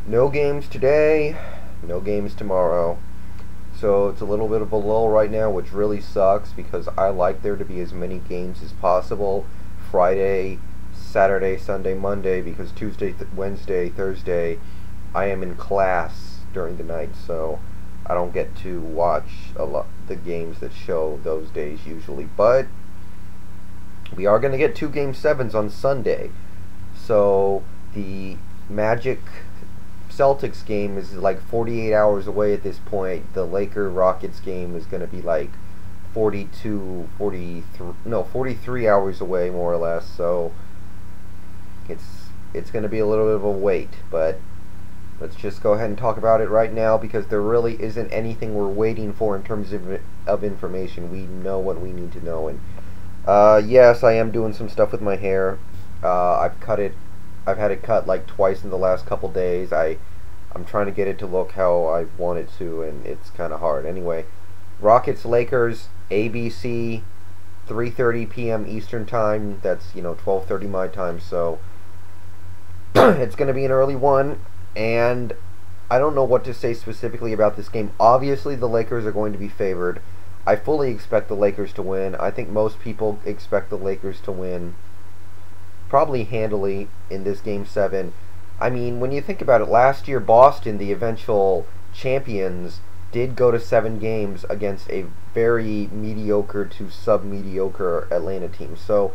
No games today, no games tomorrow. So it's a little bit of a lull right now, which really sucks because I like there to be as many games as possible. Friday, Saturday, Sunday, Monday, because Tuesday, Wednesday, Thursday, I am in class during the night, so I don't get to watch a lot the games that show those days usually. But we are going to get two Game 7s on Sunday. So the Magic Celtics game is like 48 hours away at this point. The Laker Rockets game is going to be like 43 hours away more or less. So it's going to be a little bit of a wait, but let's just go ahead and talk about it right now because there really isn't anything we're waiting for in terms of information. We know what we need to know. And yes, I am doing some stuff with my hair. I've had it cut like twice in the last couple days. I'm trying to get it to look how I want it to, and it's kind of hard. Anyway, Rockets Lakers ABC 3:30 p.m. Eastern time. That's 12:30 my time. So it's going to be an early one, and I don't know what to say specifically about this game. Obviously, the Lakers are going to be favored. I fully expect the Lakers to win. I think most people expect the Lakers to win probably handily in this Game 7. I mean, when you think about it, last year Boston, the eventual champions, did go to 7 games against a very mediocre to sub-mediocre Atlanta team. So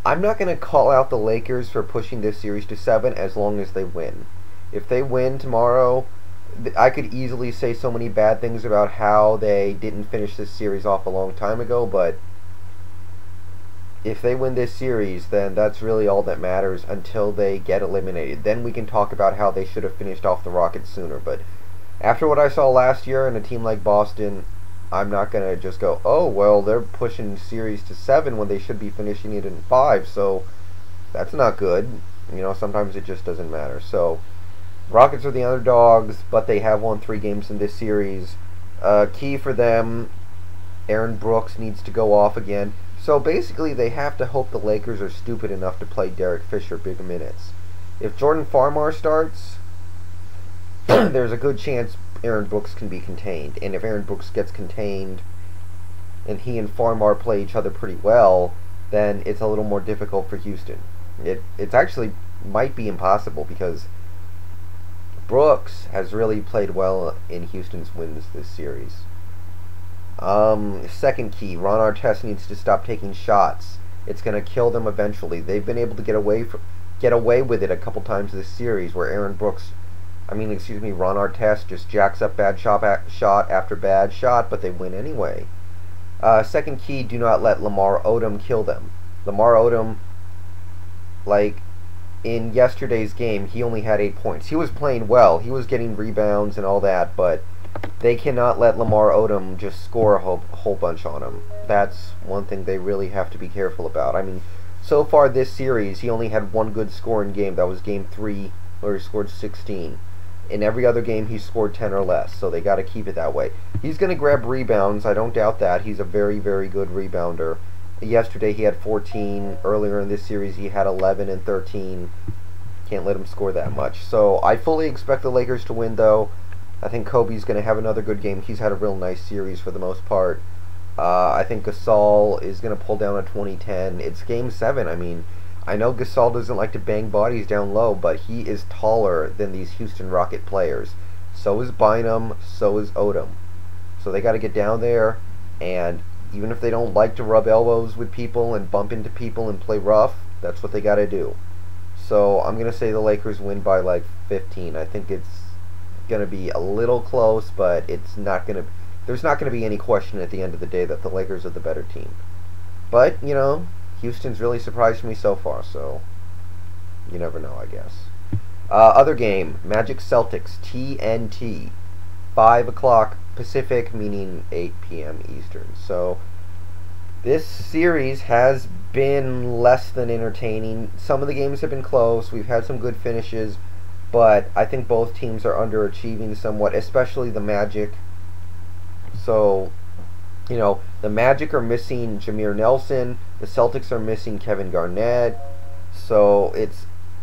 I'm not going to call out the Lakers for pushing this series to 7 as long as they win. If they win tomorrow, I could easily say so many bad things about how they didn't finish this series off a long time ago, but if they win this series, then that's really all that matters until they get eliminated. Then we can talk about how they should have finished off the Rockets sooner. But after what I saw last year in a team like Boston, I'm not going to just go, oh, well, they're pushing the series to 7 when they should be finishing it in 5, so that's not good. Sometimes it just doesn't matter. So Rockets are the underdogs, but they have won 3 games in this series. Key for them, Aaron Brooks needs to go off again. So basically, they have to hope the Lakers are stupid enough to play Derek Fisher big minutes. If Jordan Farmar starts, there's a good chance Aaron Brooks can be contained. And if Aaron Brooks gets contained and he and Farmar play each other pretty well, then it's a little more difficult for Houston. It's actually might be impossible because Brooks has really played well in Houston's wins this series. Second key, Ron Artest needs to stop taking shots. It's going to kill them eventually. They've been able to get away with it a couple times this series where Ron Artest just jacks up bad shot after bad shot, but they win anyway. Second key, do not let Lamar Odom kill them. Lamar Odom, like in yesterday's game, he only had 8 points. He was playing well. He was getting rebounds and all that, but they cannot let Lamar Odom just score a whole bunch on him. That's one thing they really have to be careful about. I mean, so far this series, he only had one good scoring game. That was Game 3, where he scored 16. In every other game, he scored 10 or less, so they got to keep it that way. He's going to grab rebounds. I don't doubt that. He's a very, very good rebounder. Yesterday, he had 14. Earlier in this series, he had 11 and 13. Can't let him score that much. So I fully expect the Lakers to win, though. I think Kobe's going to have another good game. He's had a real nice series for the most part. I think Gasol is going to pull down a 20-10. It's Game 7. I mean, I know Gasol doesn't like to bang bodies down low, but he is taller than these Houston Rocket players. So is Bynum, so is Odom. So they got to get down there, and even if they don't like to rub elbows with people and bump into people and play rough, that's what they got to do. So I'm going to say the Lakers win by like 15. I think it's going to be a little close, but it's not going to. There's not going to be any question at the end of the day that the Lakers are the better team. But Houston's really surprised me so far, so you never know, I guess. Other game, Magic Celtics TNT, 5 o'clock Pacific, meaning 8 p.m. Eastern. So this series has been less than entertaining. Some of the games have been close. We've had some good finishes. But I think both teams are underachieving somewhat, especially the Magic. So, the Magic are missing Jameer Nelson. The Celtics are missing Kevin Garnett. So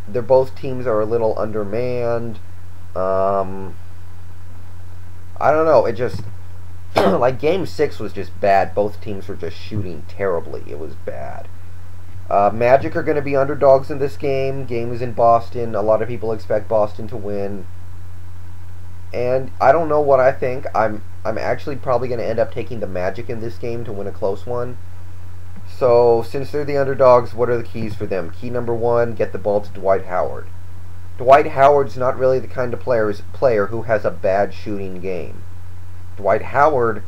both teams are a little undermanned. Um, I don't know. It just like Game 6 was just bad. Both teams were just shooting terribly. It was bad. Magic are going to be underdogs in this game. Game is in Boston. A lot of people expect Boston to win. And I don't know what I think. I'm actually probably going to end up taking the Magic in this game to win a close one. So, since they're the underdogs, what are the keys for them? Key number one, get the ball to Dwight Howard. Dwight Howard's not really the kind of player who has a bad shooting game. Dwight Howard,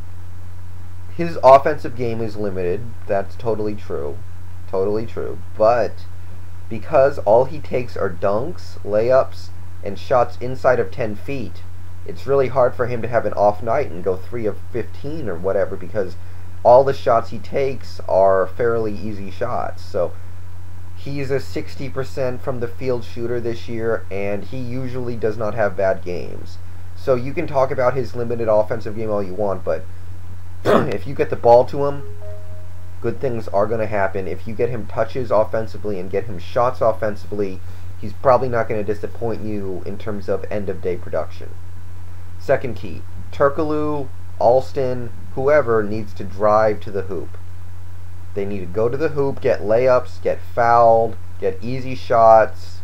his offensive game is limited. That's totally true. Totally true. But because all he takes are dunks, layups, and shots inside of 10 feet, it's really hard for him to have an off night and go 3 of 15 or whatever, because all the shots he takes are fairly easy shots. So he's a 60% from the field shooter this year, and he usually does not have bad games. So you can talk about his limited offensive game all you want, but if you get the ball to him, good things are going to happen. If you get him touches offensively and get him shots offensively, he's probably not going to disappoint you in terms of end-of-day production. Second key, Turkoglu, Alston, whoever needs to drive to the hoop. They need to go to the hoop, get layups, get fouled, get easy shots,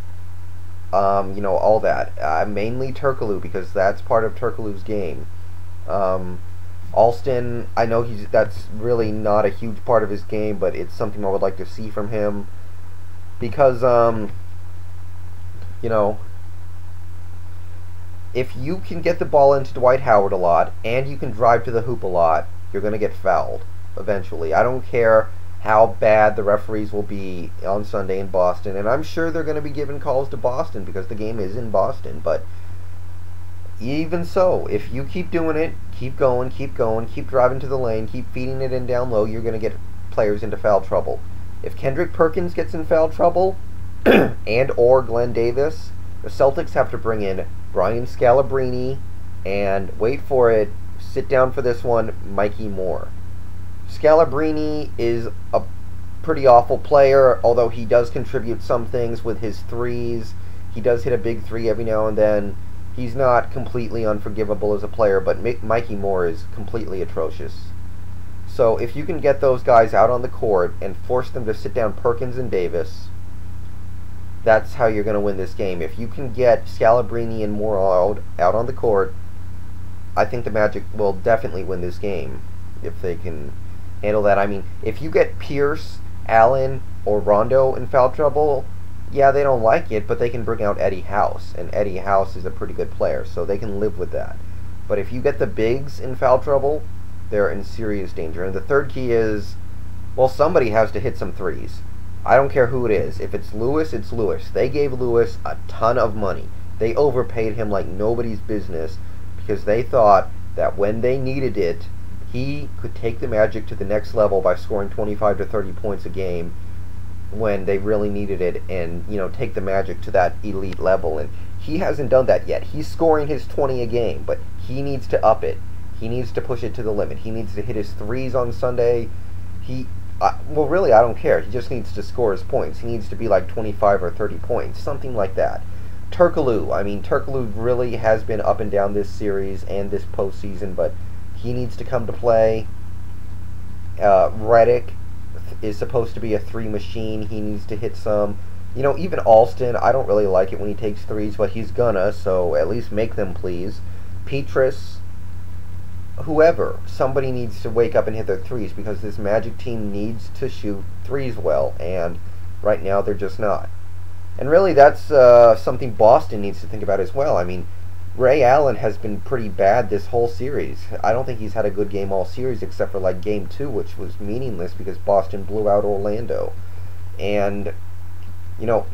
all that. Mainly Turkoglu, because that's part of Turkoglu's game. Alston, I know that's really not a huge part of his game, but it's something I would like to see from him, because if you can get the ball into Dwight Howard a lot and you can drive to the hoop a lot, you're going to get fouled eventually. I don't care how bad the referees will be on Sunday in Boston, and I'm sure they're going to be giving calls to Boston because the game is in Boston, but even so, if you keep doing it, keep going, keep driving to the lane, keep feeding it in down low, you're going to get players into foul trouble. If Kendrick Perkins gets in foul trouble, and or Glenn Davis, the Celtics have to bring in Brian Scalabrine and, wait for it, sit down for this one, Mikey Moore. Scalabrine is a pretty awful player, although he does contribute some things with his threes. He does hit a big three every now and then. He's not completely unforgivable as a player, but Mikey Moore is completely atrocious. So if you can get those guys out on the court and force them to sit down Perkins and Davis, that's how you're going to win this game. If you can get Scalabrine and Moore out on the court, I think the Magic will definitely win this game if they can handle that. I mean, if you get Pierce, Allen, or Rondo in foul trouble, yeah, they don't like it, but they can bring out Eddie House, and Eddie House is a pretty good player, so they can live with that. But if you get the bigs in foul trouble, they're in serious danger. And the third key is, well, somebody has to hit some threes. I don't care who it is. If it's Lewis, it's Lewis. They gave Lewis a ton of money. They overpaid him like nobody's business because they thought that when they needed it, he could take the Magic to the next level by scoring 25 to 30 points a game when they really needed it, and take the Magic to that elite level. And he hasn't done that yet. He's scoring his 20 a game, but he needs to up it. He needs to push it to the limit. He needs to hit his threes on Sunday. Well, really, I don't care. He just needs to score his points. He needs to be like 25 or 30 points, something like that. Turkoglu really has been up and down this series and this postseason, but he needs to come to play. Redick is supposed to be a three machine. He needs to hit some. Even Alston, I don't really like it when he takes threes, but he's gonna, so at least make them, please. Petrus, whoever, somebody needs to wake up and hit their threes, because this Magic team needs to shoot threes well, and right now they're just not. And really, that's something Boston needs to think about as well. I mean, Ray Allen has been pretty bad this whole series. I don't think he's had a good game all series, except for like Game 2, which was meaningless because Boston blew out Orlando. And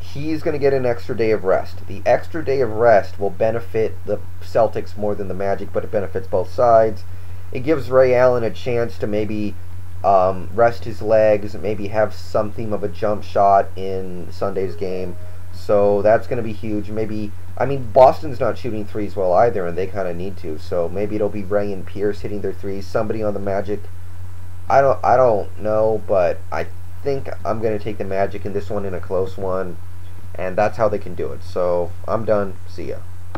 he's going to get an extra day of rest. The extra day of rest will benefit the Celtics more than the Magic, but it benefits both sides. It gives Ray Allen a chance to maybe rest his legs, maybe have something of a jump shot in Sunday's game. So that's going to be huge. Boston's not shooting threes well either, and they kind of need to. So maybe it'll be Ray and Pierce hitting their threes. Somebody on the Magic. I don't know, but I think I'm going to take the Magic in this one, in a close one, and that's how they can do it. So I'm done. See ya.